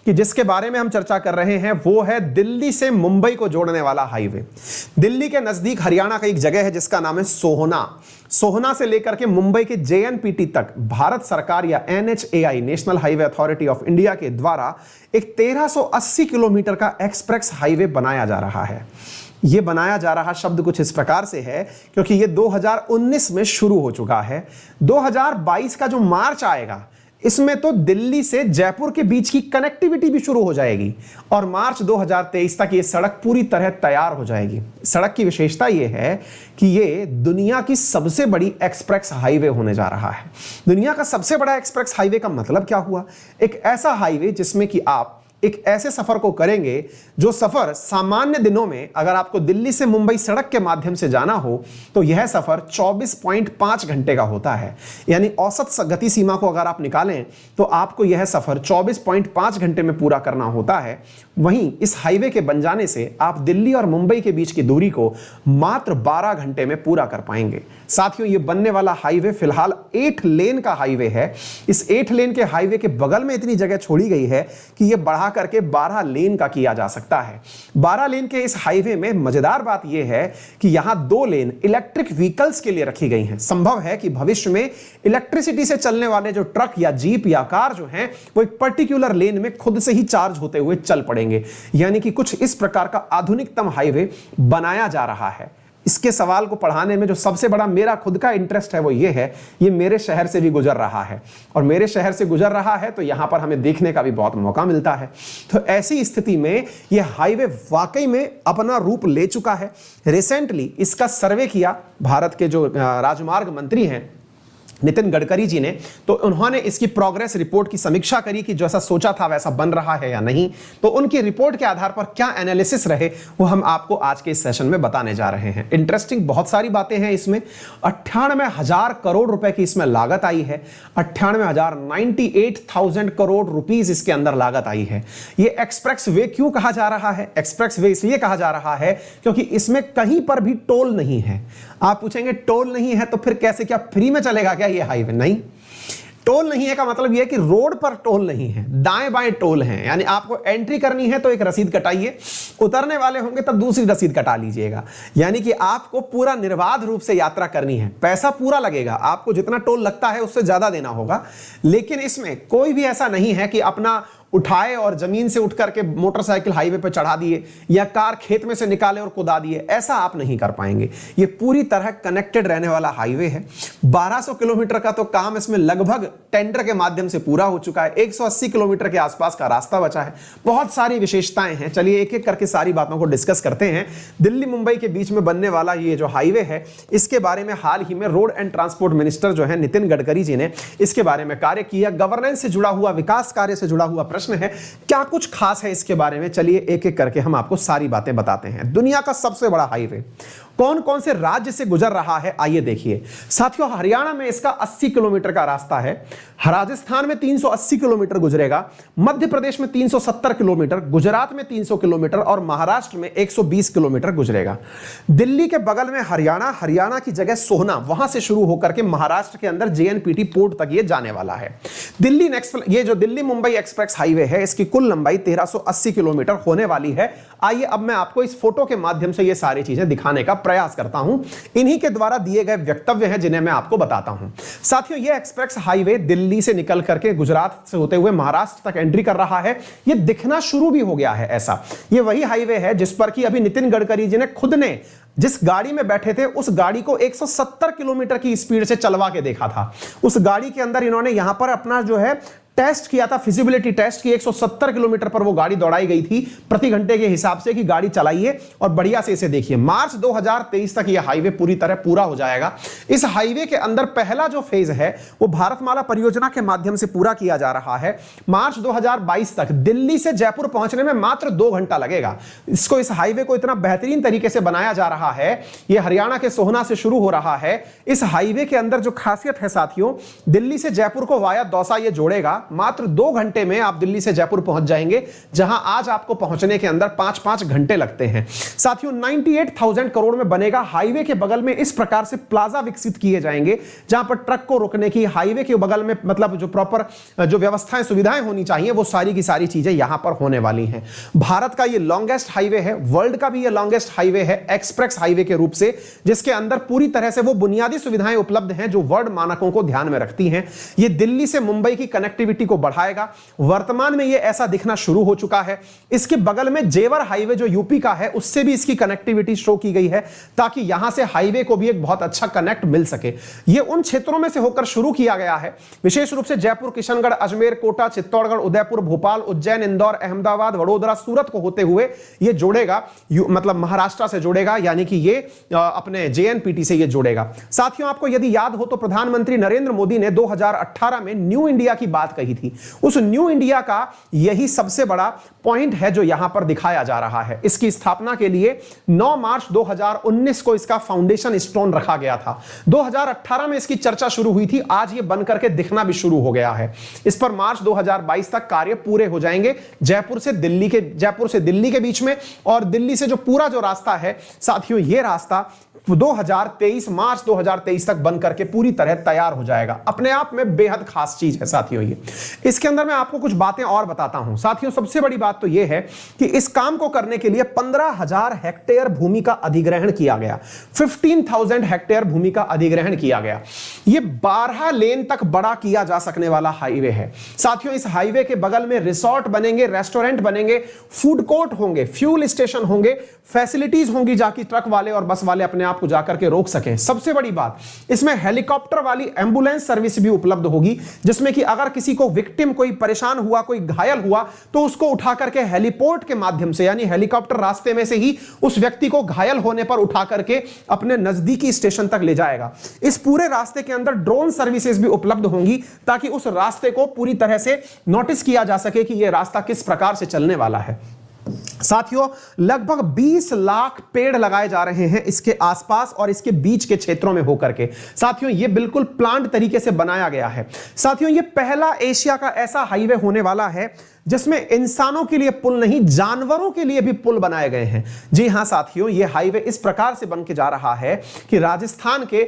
कि जिसके बारे में हम चर्चा कर रहे हैं वो है दिल्ली से मुंबई को जोड़ने वाला हाईवे। दिल्ली के नजदीक हरियाणा का एक जगह है जिसका नाम है सोहना। सोहना से लेकर के मुंबई के JNPT तक भारत सरकार या NHAI national highway authority of India के द्वारा एक 1380 किलोमीटर का एक्सप्रेस हाईवे बनाया जा रहा है। यह बनाया जा रहा शब्द कुछ इस प्रकार से है क्योंकि यह 2019 में शुरू हो चुका है। 2022 का जो मार्च आएगा इसमें तो दिल्ली से जयपुर के बीच की कनेक्टिविटी भी शुरू हो जाएगी और मार्च 2023 तक ये सड़क पूरी तरह तैयार हो जाएगी। सड़क की विशेषता ये है कि ये दुनिया की सबसे बड़ी एक्सप्रेस हाईवे होने जा रहा है। दुनिया का सबसे बड़ा एक्सप्रेस हाईवे का मतलब क्या हुआ? एक ऐसा हाईवे जिसमें कि आप एक ऐसे सफर को करेंगे जो सफर सामान्य दिनों में अगर आपको दिल्ली से मुंबई सड़क के माध्यम से जाना हो तो यह सफर 24.5 घंटे का होता है। यानी औसत गति सीमा को अगर आप निकालें तो आपको यह सफर 24.5 घंटे में पूरा करना होता है। वहीं इस हाईवे के बन जाने से आप दिल्ली और मुंबई के बीच की दूरी को मात्र 12 घंटे में पूरा कर पाएंगे। साथियों, यह बनने वाला हाईवे फिलहाल 8 लेन का हाईवे है। इस 8 लेन के हाईवे के बगल में इतनी जगह छोड़ी गई है कि यह बढ़ा करके 12 लेन का किया जा सकता है। 12 लेन के इस हाईवे में मजेदार बात यह है कि यहां 2 लेन इलेक्ट्रिक व्हीकल्स के लिए रखी गई हैं। संभव है कि भविष्य में इलेक्ट्रिसिटी से चलने वाले जो ट्रक या जीप या कार जो हैं वो एक पर्टिकुलर लेन में खुद से ही चार्ज होते हुए चल पड़ेंगे। यानी कि कुछ इस प्रकार का आधुनिकतम हाईवे बनाया जा रहा है। इसके सवाल को पढ़ाने में जो सबसे बड़ा मेरा खुद का इंटरेस्ट है वो ये है, ये मेरे शहर से भी गुजर रहा है और मेरे शहर से गुजर रहा है तो यहां पर हमें देखने का भी बहुत मौका मिलता है। तो ऐसी स्थिति में ये हाईवे वाकई में अपना रूप ले चुका है। रिसेंटली इसका सर्वे किया भारत के जो राजमार्ग मंत्री हैं नितिन गडकरी जी ने, तो उन्होंने इसकी प्रोग्रेस रिपोर्ट की समीक्षा करी कि जैसा सोचा था वैसा बन रहा है या नहीं। तो उनकी रिपोर्ट के आधार पर क्या एनालिसिस रहे वो हम आपको आज के इस सेशन में बताने जा रहे हैं। इंटरेस्टिंग बहुत सारी बातें हैं इसमें। 98,000 करोड़ रुपए की इसमें लागत आई है। 98,000 करोड़ रुपीस इसके अंदर लागत आई है। ये एक्सप्रेस वे क्यों कहा जा रहा है? एक्सप्रेस वे इसलिए कहा जा रहा है क्योंकि इसमें कहीं पर भी टोल नहीं है। आप पूछेंगे टोल नहीं है तो फिर कैसे, क्या फ्री में चलेगा क्या ये हाईवे? नहीं, टोल नहीं है का मतलब यह है कि रोड पर टोल नहीं है, दाएं बाएं टोल हैं। यानी आपको एंट्री करनी है तो एक रसीद कटाइए, उतरने वाले होंगे तब दूसरी रसीद कटा लीजिएगा। यानी कि आपको पूरा निर्बाध रूप से यात्रा करनी है। पैसा पूरा लगेगा, आपको जितना टोल लगता है उससे ज्यादा देना होगा। लेकिन इसमें कोई भी ऐसा नहीं है कि अपना उठाए और जमीन से उठ करके मोटरसाइकिल हाईवे पर चढ़ा दिए या कार खेत में से निकाले और कुदा दिए, ऐसा आप नहीं कर पाएंगे। ये पूरी तरह कनेक्टेड रहने वाला हाईवे है। 1200 किलोमीटर का तो काम इसमें लगभग टेंडर के माध्यम से पूरा हो चुका है। 180 किलोमीटर के आसपास का रास्ता बचा है। बहुत सारी विशेषताएं हैं, चलिए एक एक करके सारी बातों को डिस्कस करते हैं। दिल्ली मुंबई के बीच में बनने वाला ये जो हाईवे है इसके बारे में हाल ही में रोड एंड ट्रांसपोर्ट मिनिस्टर जो है नितिन गडकरी जी ने इसके बारे में कार्य किया। गवर्नेंस से जुड़ा हुआ, विकास कार्य से जुड़ा हुआ प्रश्न है, क्या कुछ खास है इसके बारे में? चलिए एक एक करके हम आपको सारी बातें बताते हैं। दुनिया का सबसे बड़ा हाईवे कौन कौन से राज्य से गुजर रहा है आइए देखिए। साथियों, हरियाणा में इसका 80 किलोमीटर का रास्ता है, राजस्थान में 380 किलोमीटर गुजरेगा, मध्य प्रदेश में 370 किलोमीटर, गुजरात में 300 किलोमीटर और महाराष्ट्र में 120 किलोमीटर गुजरेगा। दिल्ली के बगल में हरियाणा की जगह सोहना, वहां से शुरू होकर के महाराष्ट्र के अंदर JNPT पोर्ट तक ये जाने वाला है। दिल्ली नेक्स्ट, ये जो दिल्ली मुंबई एक्सप्रेस हाईवे है इसकी कुल लंबाई 1380 किलोमीटर होने वाली है। आइए अब मैं आपको इस फोटो के माध्यम से ये सारी चीजें दिखाने का प्रयास करता हूं। इन्हीं के द्वारा दिए गए वक्तव्य हैं जिन्हें मैं आपको बताता हूं। साथियों, यह एक्सप्रेस हाईवे दिल्ली से निकल करके गुजरात से होते हुए महाराष्ट्र तक एंट्री कर रहा है। यह दिखना शुरू भी हो गया है ऐसा। यह वही हाईवे है जिस पर कि अभी नितिन गडकरी जी ने खुद ने जिस गाड़ी में बैठे थे उस गाड़ी को 170 किलोमीटर की स्पीड से चलवा के देखा था। उस गाड़ी के अंदर इन्होंने यहां पर अपना जो है टेस्ट किया था, फिजिबिलिटी टेस्ट की। 170 किलोमीटर पर वो गाड़ी दौड़ाई गई थी प्रति घंटे के हिसाब से कि गाड़ी चलाइए और बढ़िया से इसे देखिए। मार्च 2023 तक यह हाईवे पूरी तरह पूरा हो जाएगा। इस हाईवे के अंदर पहला जो फेज है वो भारतमाला परियोजना के माध्यम से पूरा किया जा रहा है। मार्च 2022 तक दिल्ली से जयपुर पहुंचने में मात्र 2 घंटा लगेगा। इस हाईवे को इतना बेहतरीन तरीके से बनाया जा रहा है। यह हरियाणा के सोहना से शुरू हो रहा है। इस हाईवे के अंदर जो खासियत है साथियों, दिल्ली से जयपुर को वाया दौसा ये जोड़ेगा मात्र 2 घंटे में आप दिल्ली से जयपुर पहुंच जाएंगे, जहां आज आपको पहुंचने के अंदर 5-5 घंटे लगते हैं। साथियों 98,000 करोड़ में बनेगा। हाईवे के बगल में इस प्रकार से प्लाजा विकसित किए जाएंगे जहां पर ट्रक को रुकने की, हाईवे के बगल में मतलब जो प्रॉपर जो व्यवस्थाएं सुविधाएं होनी चाहिए वो सारी की सारी चीजें यहां पर होने वाली हैं। भारत का ये लॉन्गेस्ट हाईवे है, वर्ल्ड का भी ये लॉन्गेस्ट हाईवे है एक्सप्रेस हाईवे के रूप से, जिसके अंदर पूरी तरह से वो बुनियादी सुविधाएं उपलब्ध हैं जो वर्ल्ड मानकों को ध्यान में रखती हैं। ये दिल्ली से मुंबई की कनेक्टिविटी को बढ़ाएगा। वर्तमान में ये ऐसा दिखना शुरू हो चुका है। इसके बगल में जेवर हाईवे जो यूपी का है उससे भी इसकी कनेक्टिविटी शो की गई है ताकि यहां से हाईवे को भी एक बहुत अच्छा कनेक्ट मिल सके। ये उन क्षेत्रों में से होकर शुरू किया गया है, विशेष रूप से जयपुर, किशनगढ़, अजमेर, कोटा, चित्तौड़गढ़, उदयपुर, भोपाल, उज्जैन, इंदौर, अहमदाबाद, वडोदरा, सूरत को होते हुए ये जोड़ेगा, मतलब महाराष्ट्र से जोड़ेगा, यानी कि ये अपने जेएनपीटी से ये जोड़ेगा। साथियों आपको यदि याद हो तो प्रधानमंत्री नरेंद्र मोदी ने 2018 में न्यू इंडिया की बात कही थी। उस न्यू इंडिया का यही सबसे बड़ा पॉइंट है जो यहां पर दिखाया जा रहा है। इसकी स्थापना के लिए 9 मार्च 2019 को इसका फाउंडेशन स्टोन रखा गया था। 2018 में इसकी चर्चा शुरू हुई थी, आज ये बनकर के दिखना भी शुरू हो गया है। इस पर मार्च 2022 तक कार्य पूरे हो जाएंगे जयपुर से दिल्ली के बीच में, और दिल्ली से जो पूरा जो रास्ता है साथियों, ये रास्ता 2023 मार्च 2023 तक बन करके पूरी तरह तैयार हो जाएगा। अपने आप में बेहद खास चीज है साथियों ये। इसके अंदर मैं आपको कुछ बातें और बताता हूं साथियों। सबसे बड़ी बात तो यह है कि इस काम को करने के लिए 15,000 हेक्टेयर भूमि का अधिग्रहण किया गया, 15,000 हेक्टेयर भूमि का अधिग्रहण किया गया। यह 12 लेन तक बड़ा किया जा सकने वाला हाईवे है साथियों। इस हाईवे के बगल में रिसोर्ट बनेंगे, रेस्टोरेंट बनेंगे, फूड कोर्ट होंगे, फ्यूल स्टेशन होंगे, फैसिलिटीज होंगी जाकि ट्रक वाले और बस वाले अपने आप को जाकर के रोक सकें। सबसे बड़ी बात, इसमें हेलीकॉप्टर वाली एम्बुलेंस सर्विस भी उपलब्ध होगी, जिसमें कि अगर किसी को विक्टिम, कोई परेशान हुआ, कोई घायल हुआ, तो उसको उठा करके हेलीपोर्ट के माध्यम से, यानी हेलीकॉप्टर रास्ते में से ही उस व्यक्ति को घायल होने पर उठा करके अपने नजदीकी स्टेशन तक ले जाएगा। इस पूरे रास्ते के अंदर ड्रोन सर्विसेज भी उपलब्ध होंगी ताकि उस रास्ते को पूरी तरह से नोटिस किया जा सके कि यह रास्ता किस प्रकार से चलने वाला है। साथियों लगभग 20 लाख पेड़ लगाए जा रहे हैं इसके आसपास और इसके बीच के क्षेत्रों में होकर के। साथियों ये बिल्कुल प्लांट तरीके से बनाया गया है। साथियों ये पहला एशिया का ऐसा हाईवे होने वाला है जिसमें इंसानों के लिए पुल नहीं, जानवरों के लिए भी पुल बनाए गए हैं। जी हां साथियों, यह हाईवे इस प्रकार से बन के जा रहा है कि राजस्थान के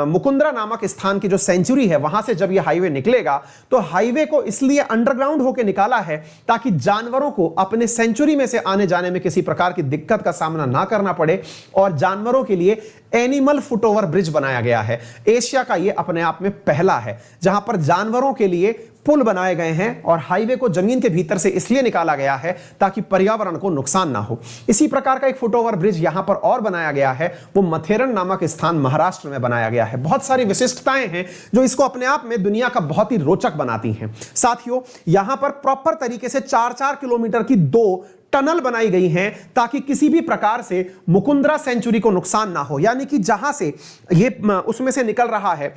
मुकुंदरा नामक स्थान की जो सेंचुरी है वहां से जब यह हाईवे निकलेगा तो हाईवे को इसलिए अंडरग्राउंड होकर निकाला है ताकि जानवरों को अपने सेंचुरी में से आने जाने में किसी प्रकार की दिक्कत का सामना ना करना पड़े, और जानवरों के लिए एनिमल फुटओवर ब्रिज बनाया गया है। एशिया का यह अपने आप में पहला है जहां पर जानवरों के लिए पुल बनाए गए हैं, और हाईवे को जमीन के भीतर से इसलिए निकाला गया है ताकि पर्यावरण को नुकसान ना हो। इसी प्रकार का एक फुटओवर ब्रिज यहां पर और बनाया गया है, वो मथेरन नामक स्थान महाराष्ट्र में बनाया गया है। बहुत सारी विशिष्टताएं हैं जो इसको अपने आप में दुनिया का बहुत ही रोचक बनाती हैं। साथियों यहां पर प्रॉपर तरीके से 4-4 किलोमीटर की 2 टनल बनाई गई हैं ताकि किसी भी प्रकार से मुकुंदरा सेंचुरी को नुकसान ना हो, यानी कि जहां से ये उसमें से निकल रहा है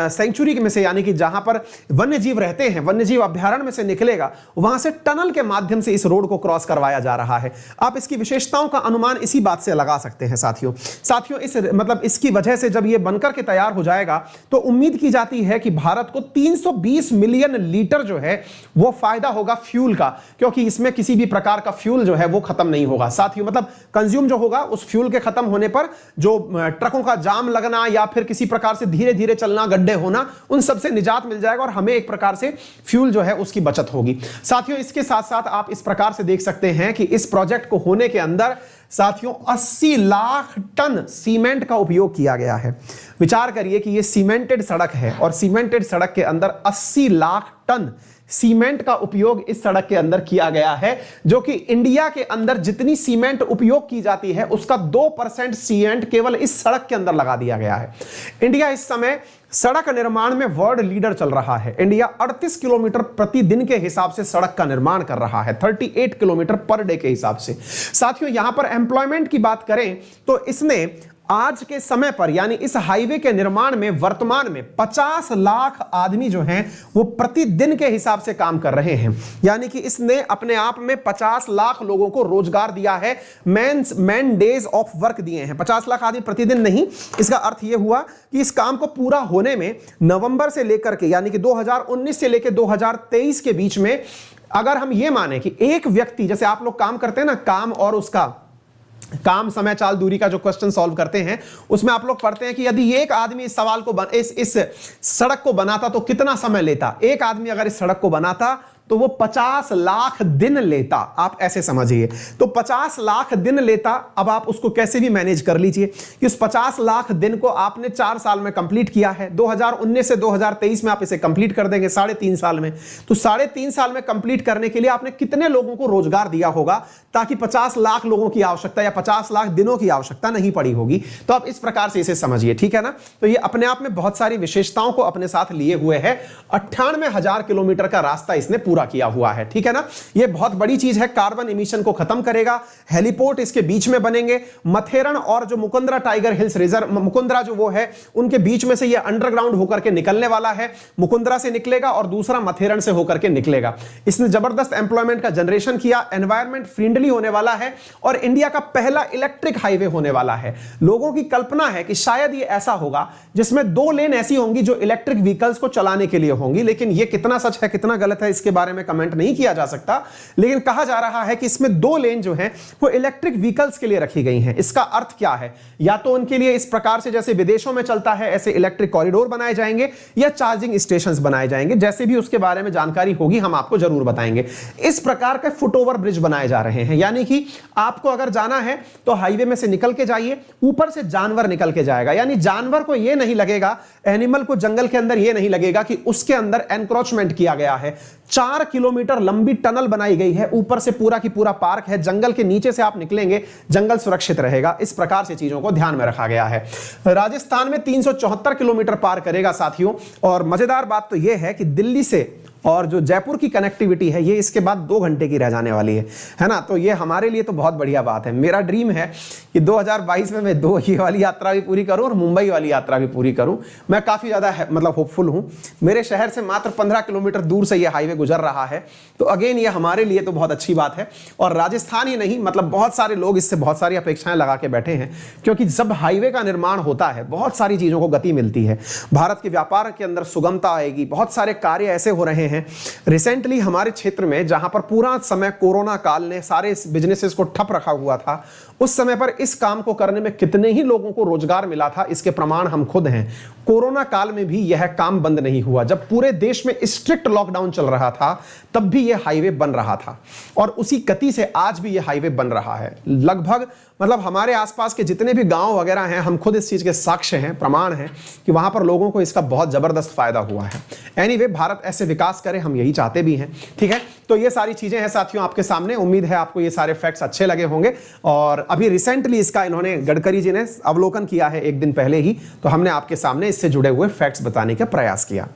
सेंचुरी में से, यानी कि जहां पर वन्य जीव रहते हैं, वन्य जीव अभ्यारण्य में से निकलेगा, वहां से टनल के माध्यम से इस रोड को क्रॉस करवाया जा रहा है। आप इसकी विशेषताओं का अनुमान इसी बात से लगा सकते हैं साथियों। इस मतलब इसकी वजह से जब ये बनकर के तैयार हो जाएगा तो उम्मीद की जाती है कि भारत को 320 मिलियन लीटर जो है वो फायदा होगा फ्यूल का, क्योंकि इसमें किसी भी प्रकार का फ्यूल जो है वो खत्म नहीं होगा साथियों। मतलब कंज्यूम जो होगा उस फ्यूल के खत्म होने पर जो ट्रकों का जाम लगना या फिर किसी प्रकार से धीरे धीरे चलना, गड्ढे होना, उन सब से निजात मिल जाएगा और हमें एक प्रकार से फ्यूल जो है उसकी बचत होगी साथियों। इसके साथ साथ आप इस प्रकार से देख सकते हैं कि इस प्रोजेक्ट को होने के अंदर साथियों 80 लाख टन सीमेंट का उपयोग किया गया है। विचार करिए कि यह सीमेंटेड सड़क है और सीमेंटेड सड़क के अंदर 80 लाख टन सीमेंट का उपयोग इस सड़क के अंदर किया गया है, जो कि इंडिया के अंदर जितनी सीमेंट उपयोग की जाती है उसका 2% सीमेंट केवल इस सड़क के अंदर लगा दिया गया है। इंडिया इस समय सड़क निर्माण में वर्ल्ड लीडर चल रहा है। इंडिया 38 किलोमीटर प्रतिदिन के हिसाब से सड़क का निर्माण कर रहा है, 38 किलोमीटर पर डे के हिसाब से। साथियों यहां पर एम्प्लॉयमेंट की बात करें तो इसने आज के समय पर यानी इस हाईवे के निर्माण में वर्तमान में 50 लाख आदमी जो हैं वो प्रतिदिन के हिसाब से काम कर रहे हैं। यानी कि इसने अपने आप में 50 लाख लोगों को रोजगार दिया है, मैन डेज ऑफ वर्क दिए हैं। 50 लाख आदमी प्रतिदिन नहीं, इसका अर्थ यह हुआ कि इस काम को पूरा होने में नवंबर से लेकर के यानी कि 2019 से लेकर 2023 के बीच में अगर हम ये माने कि एक व्यक्ति, जैसे आप लोग काम करते हैं ना, काम और उसका काम समय चाल दूरी का जो क्वेश्चन सॉल्व करते हैं उसमें आप लोग पढ़ते हैं कि यदि एक आदमी इस सवाल को इस सड़क को बनाता तो कितना समय लेता। एक आदमी अगर इस सड़क को बनाता तो वो 50 लाख दिन लेता। आप ऐसे समझिए, तो 50 लाख दिन लेता। अब आप उसको कैसे भी मैनेज कर लीजिए कि उस 50 लाख दिन को आपने 4 साल में कंप्लीट किया है। 2019 से 2023 में आप इसे कंप्लीट कर देंगे 3.5 साल में। तो 3.5 साल में कंप्लीट करने के लिए आपने कितने लोगों को रोजगार दिया होगा ताकि 50 लाख लोगों की आवश्यकता या 50 लाख दिनों की आवश्यकता नहीं पड़ी होगी। तो आप इस प्रकार से इसे समझिए, ठीक है ना। तो ये अपने आप में बहुत सारी विशेषताओं को अपने साथ लिए हुए है। 98,000 किलोमीटर का रास्ता इसने पूरा किया हुआ है, ठीक है ना। ये बहुत बड़ी चीज है, कार्बन इमिशन को खत्म करेगा। हेलीपोर्ट इसके बीच में बनेंगे। मथेरन और जो Mukundra tiger hills reserve, Mukundra जो वो है उनके बीच में से ये अंडरग्राउंड होकर के निकलने वाला है। मुकुंदरा से निकलेगा और दूसरा मथेरन से होकर के निकलेगा। इसने जबरदस्त एम्प्लॉयमेंट का जनरेशन किया, एनवायरमेंट फ्रेंडली होने वाला है और इंडिया का पहला इलेक्ट्रिक हाईवे होने वाला है। लोगों की कल्पना है कि शायद ये ऐसा होगा जिसमें 2 लेन ऐसी होंगी जो इलेक्ट्रिक व्हीकल्स को चलाने के लिए होंगी, लेकिन ये कितना सच है कितना गलत है इसके बारे में कमेंट नहीं किया जा सकता। लेकिन कहा जा रहा है कि इसमें 2 लेन जो हैं वो इलेक्ट्रिक व्हीकल्स के लिए रखी गई हैं। इसका अर्थ क्या है? या तो उनके लिए इस प्रकार से जैसे विदेशों में चलता है ऐसे इलेक्ट्रिक कॉरिडोर बनाए जाएंगे या चार्जिंग स्टेशंस बनाए जाएंगे। जैसे भी उसके बारे में जानकारी होगी हम आपको जरूर बताएंगे। इस प्रकार के फुट ओवर ब्रिज बनाए जा रहे हैं, यानी कि आपको अगर जाना है तो हाईवे में से निकल के जाइए, ऊपर से जानवर निकल के जाएगा। यानी जानवर को यह नहीं लगेगा, एनिमल को जंगल के अंदर यह नहीं लगेगा कि उसके अंदर एनक्रोचमेंट किया गया है। 4 किलोमीटर लंबी टनल बनाई गई है, ऊपर से पूरा की पूरा पार्क है, जंगल के नीचे से आप निकलेंगे, जंगल सुरक्षित रहेगा। इस प्रकार से चीजों को ध्यान में रखा गया है। राजस्थान में 374 किलोमीटर पार करेगा साथियों। और मजेदार बात तो यह है कि दिल्ली से और जो जयपुर की कनेक्टिविटी है ये इसके बाद 2 घंटे की रह जाने वाली है ना। तो ये हमारे लिए तो बहुत बढ़िया बात है। मेरा ड्रीम है कि 2022 में मैं ये वाली यात्रा भी पूरी करूं और मुंबई वाली यात्रा भी पूरी करूं। मैं काफी ज्यादा मतलब होपफुल हूं। मेरे शहर से मात्र 15 किलोमीटर दूर से ये हाईवे गुजर रहा है, तो अगेन ये हमारे लिए तो बहुत अच्छी बात है। और राजस्थान ही नहीं, मतलब बहुत सारे लोग इससे बहुत सारी अपेक्षाएं लगा के बैठे हैं, क्योंकि जब हाईवे का निर्माण होता है बहुत सारी चीजों को गति मिलती है। भारत के व्यापार के अंदर सुगमता आएगी। बहुत सारे कार्य ऐसे हो रहे हैं रिसेंटली हमारे क्षेत्र में जहां पर पूरा समय कोरोना काल ने सारे बिजनेसेस को ठप रखा हुआ था, उस समय पर इस काम को करने में कितने ही लोगों को रोजगार मिला था, इसके प्रमाण हम खुद हैं। कोरोना काल में भी यह काम बंद नहीं हुआ। जब पूरे देश में स्ट्रिक्ट लॉकडाउन चल रहा था तब भी यह हाईवे बन रहा था और उसी गति से आज भी यह हाईवे बन रहा है। लगभग मतलब हमारे आसपास के जितने भी गांव वगैरह हैं, हम खुद इस चीज के साक्ष्य हैं, प्रमाण हैं कि वहां पर लोगों को इसका बहुत जबरदस्त फायदा हुआ है। एनीवे, भारत ऐसे विकास करे, हम यही चाहते भी हैं, ठीक है। तो ये सारी चीजें हैं साथियों आपके सामने। उम्मीद है आपको ये सारे फैक्ट्स अच्छे लगे होंगे। और अभी रिसेंटली इसका इन्होंने गडकरी जी ने अवलोकन किया है 1 दिन पहले ही, तो हमने आपके सामने इससे जुड़े हुए फैक्ट्स बताने का प्रयास किया।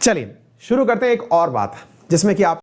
चलिए शुरू करते हैं एक और बात जिसमें कि आप